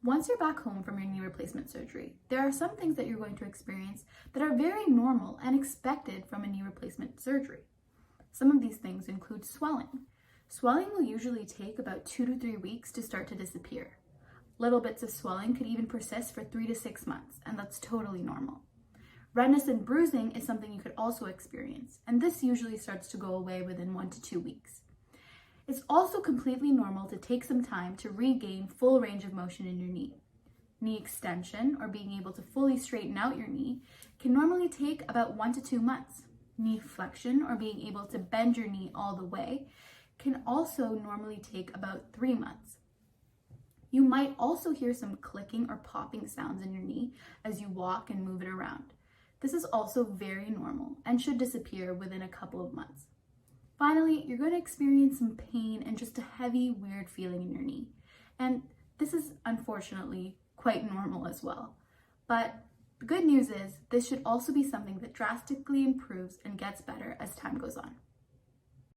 Once you're back home from your knee replacement surgery, there are some things that you're going to experience that are very normal and expected from a knee replacement surgery. Some of these things include swelling. Swelling will usually take about 2 to 3 weeks to start to disappear. Little bits of swelling could even persist for 3 to 6 months, and that's totally normal. Redness and bruising is something you could also experience, and this usually starts to go away within 1 to 2 weeks. It's also completely normal to take some time to regain full range of motion in your knee. Knee extension, or being able to fully straighten out your knee, can normally take about 1 to 2 months. Knee flexion, or being able to bend your knee all the way, can also normally take about 3 months. You might also hear some clicking or popping sounds in your knee as you walk and move it around. This is also very normal and should disappear within a couple of months. Finally, you're going to experience some pain and just a heavy, weird feeling in your knee. And this is unfortunately quite normal as well. But the good news is this should also be something that drastically improves and gets better as time goes on.